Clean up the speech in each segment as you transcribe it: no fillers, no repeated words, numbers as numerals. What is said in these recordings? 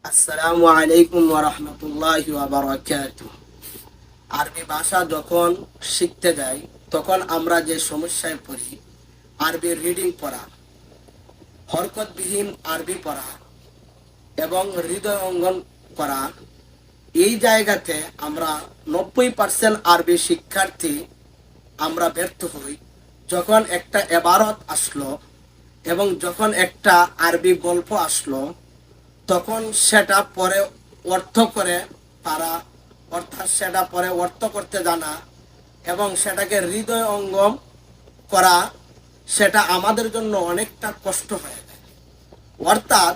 আসসালামু আলাইকুম ওয়া রাহমাতুল্লাহি ওয়া বারাকাতুহু। আরবি ভাষা যখন শিখতে যাই তখন আমরা যে সমস্যায় পড়ি, আরবি রিডিং পড়া, হরকতবিহীন আরবি পড়া এবং হৃদয় অঙ্গন করা, এই জায়গাতে আমরা 90% আরবি শিক্ষার্থী আমরা ব্যর্থ হই। যখন একটা এবারত আসলো এবং যখন একটা আরবি গল্প আসলো, তখন সেটা পরে অর্থ করে তারা, অর্থাৎ সেটা পরে অর্থ করতে জানা এবং সেটাকে হৃদয় অঙ্গম করা, সেটা আমাদের জন্য অনেকটা কষ্ট হয়ে যায়। অর্থাৎ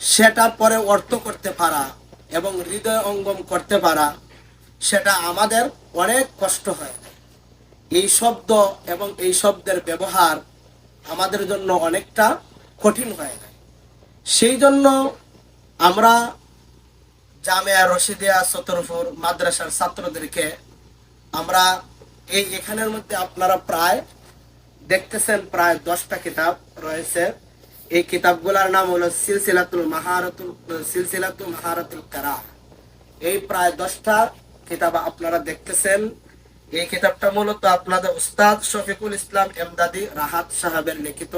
সেটা পরে অর্থ করতে পারা এবং হৃদয় অঙ্গম করতে পারা, সেটা আমাদের অনেক কষ্ট হয়ে যায়। এই শব্দ এবং এই শব্দের ব্যবহার আমাদের জন্য অনেকটা কঠিন হয়ে যায়। সেই জন্য আমরা জামিয়া রশিদিয়া চতুরপুর মাদ্রাসার ছাত্রদেরকে আমরা এখানের মধ্যে আপনারা প্রায় দেখতেছেন প্রায় 10টা কিতাব রয়েছে। এই কিতাবগুলোর নাম হলো সিলসিলাতুল মাহারাতুল কারাহ। এই প্রায় 10টা কিতাব আপনারা দেখতেছেন। এই কিতাবটা মূলত আপনাদের উস্তাদ শফিকুল ইসলাম এমদাদি রাহাত সাহেবের লিখিত।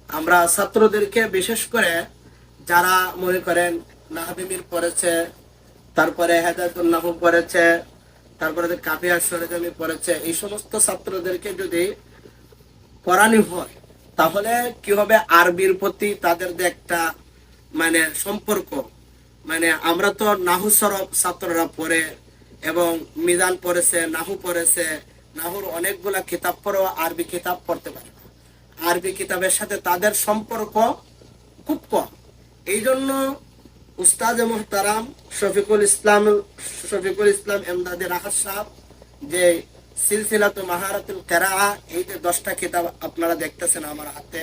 আমরা ছাত্রদেরকে বিশেষ করে যারা মনে করেন নাহবিমির পড়েছে, তারপরে হেদায়েতুন নাহু পড়েছে, তারপরে কাফিয়া সরেজমি পড়েছে, এই সমস্ত ছাত্রদেরকে যদি পড়ানো হয় তাহলে কি হবে, আরবির প্রতি তাদের যে একটা সম্পর্ক, আমরা তো নাহু সরব ছাত্ররা পড়ে এবং মিজান পড়েছে, নাহু পড়েছে, নাহুর অনেকগুলা কিতাব পড়েও আরবি কিতাব পড়তে পারে না। আরবি কিতাবের সাথে তাদের সম্পর্ক খুব কম। এই জন্য উস্তাদ মুহতারাম শফিকুল ইসলাম এমদাদি রাহাত সাহেব যে সিলসিলাতু মাহারাতুল কিরাআহ, এই যে 10টা কিতাব আপনারা দেখতেছেন আমার হাতে,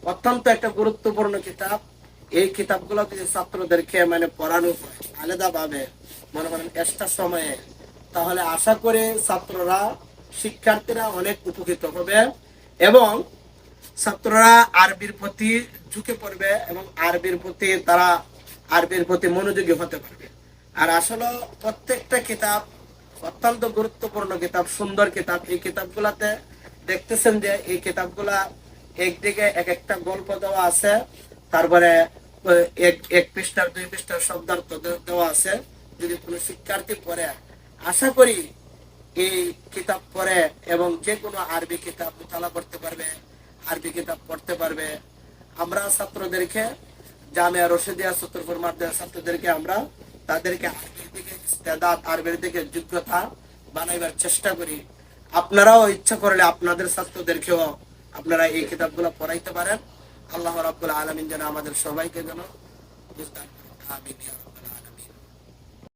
অত্যন্ত একটা গুরুত্বপূর্ণ কিতাব। এই কিতাবগুলো যদি ছাত্রদেরকে পড়ানো হয় আলাদাভাবে, মনে করেন এক্সট্রা সময়ে, তাহলে আশা করি ছাত্ররা, শিক্ষার্থীরা অনেক উপকৃত হবে এবং ছাত্ররা আরবির প্রতি ঝুঁকে পড়বে এবং আরবির প্রতি মনোযোগী হতে পারবে। আর আসলে প্রত্যেকটা কিতাব অত্যন্ত গুরুত্বপূর্ণ কিতাব, সুন্দর কিতাব। এই কিতাবগুলাতে দেখতেছেন যে এই কিতাবগুলা একদিকে এক একটা গল্প দেওয়া আছে, তারপরে এক পৃষ্ঠার 2 পৃষ্ঠার শব্দার্থ দেওয়া আছে। যদি কোনো শিক্ষার্থী পড়ে, আশা করি এই কিতাব পড়ে এবং যে কোনো আরবি কিতাব মোতালা করতে পারবে, আরবি কিতাব পড়তে পারবে। আমরা ছাত্রদেরকে জামিয়া রশিদিয়া চতুরপুর মাদ্রাসার ছাত্রদেরকে আমরা তাদেরকে আরবির দিকে ইস্তেদাদ, আরবির দিকে যোগ্যতা বানাইবার চেষ্টা করি। আপনারাও ইচ্ছা করলে আপনাদের ছাত্রদেরকেও আপনারা এই কিতাবগুলো পড়াইতে পারেন। আল্লাহ রাব্বুল আলামিন যেন আমাদের সবাইকে যেন বুঝদান করেন। আমিন।